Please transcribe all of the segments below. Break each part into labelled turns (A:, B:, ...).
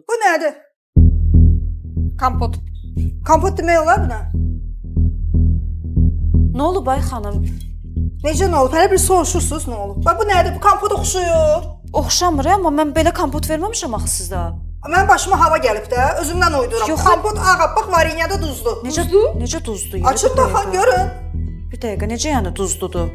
A: duz.
B: Bu nədir?
C: Kompot.
B: Kompot demək olar buna?
A: Nə olub ay xanım?
B: Necə nə olub? Hələ bir soruşursunuz nə olub? Bax bu nədir? Bu kompot oxşuyur.
A: Oxşamır, amma mən belə kompot verməmişəm axı sizə.
B: Mənim başıma hava gəlib də, özümdən uyduram.
A: Yox.
B: Kompot ağappaq varinyada duzlu.
A: Necə duzdur?
B: Açın baxın, görün.
A: Bir dəqiqə, necə yəni duzludur?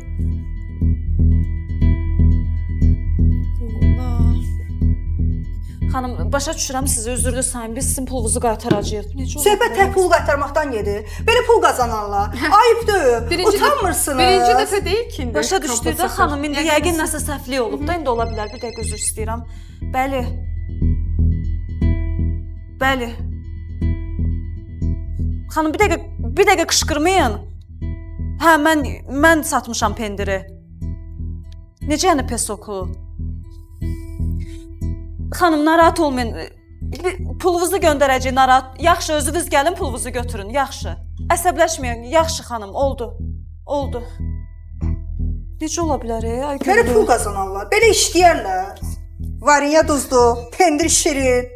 A: Xanım, başa düşürəm sizi, üzrlü sayın. Biz sizin pulunuzu qaytaracağıq. Necə olur?
B: Söhbət tək pul qaytarmaqdan gedir. Belə pul qazananlar. Ayıbdır. Utanmırsınız.
C: Birinci dəfə deyil ki, indi.
A: Başa düşdük də xanım, indi yəqin nəsə səhvlik olub da, indi ola bilər. Bir dəqiqə üzr istəyirəm. Bəli. Bəli. Xanım, bir dəqiqə qışqırmayın. Hə, mən satmışam pendiri. Necə yəni pesoku? Xanım, narahat olmayın. Pulunuzu göndərəcək, narahat. Yaxşı, özünüz gəlin, pulunuzu götürün. Yaxşı. Əsəbləşməyin. Yaxşı xanım, oldu. Oldu. Necə ola bilər, ay
B: Belə
A: gülüm?
B: pul qazananlar, belə işləyərlər. Varinya duzlu, pendir şirin.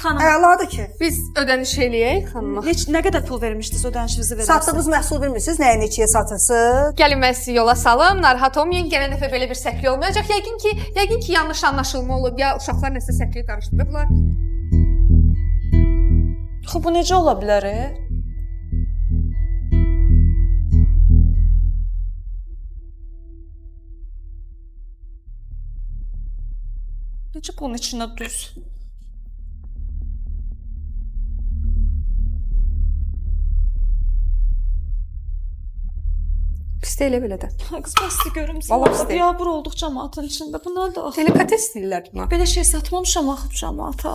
A: Xanım,
B: Əladır ki.
C: Biz ödəniş eləyək xanıma.
A: nə qədər pul vermişdiniz, ödənişinizi verərsiniz?
B: Satdığınız məhsul bilmirsiniz, nəyə neçəyə satırsınız?
C: Gəlin mən sizi yola salım, narahat olmayın. Gələn dəfə belə bir səhvlik olmayacaq. Yəqin ki, yanlış anlaşılma olub ya uşaqlar nəsə səhvlik qarışdırıblar.
A: Bu necə ola bilər? Necə bunun içində duz?
C: Pis də elə belə də.
A: Qız bəsdir görüm
C: Vallahi
A: sən.
C: pis deyil.
A: Biabır olduq cəmaatın içində. Bu nədir axı?
C: Delikates deyirlər buna.
A: Belə şey satmamışam axı cəmaata.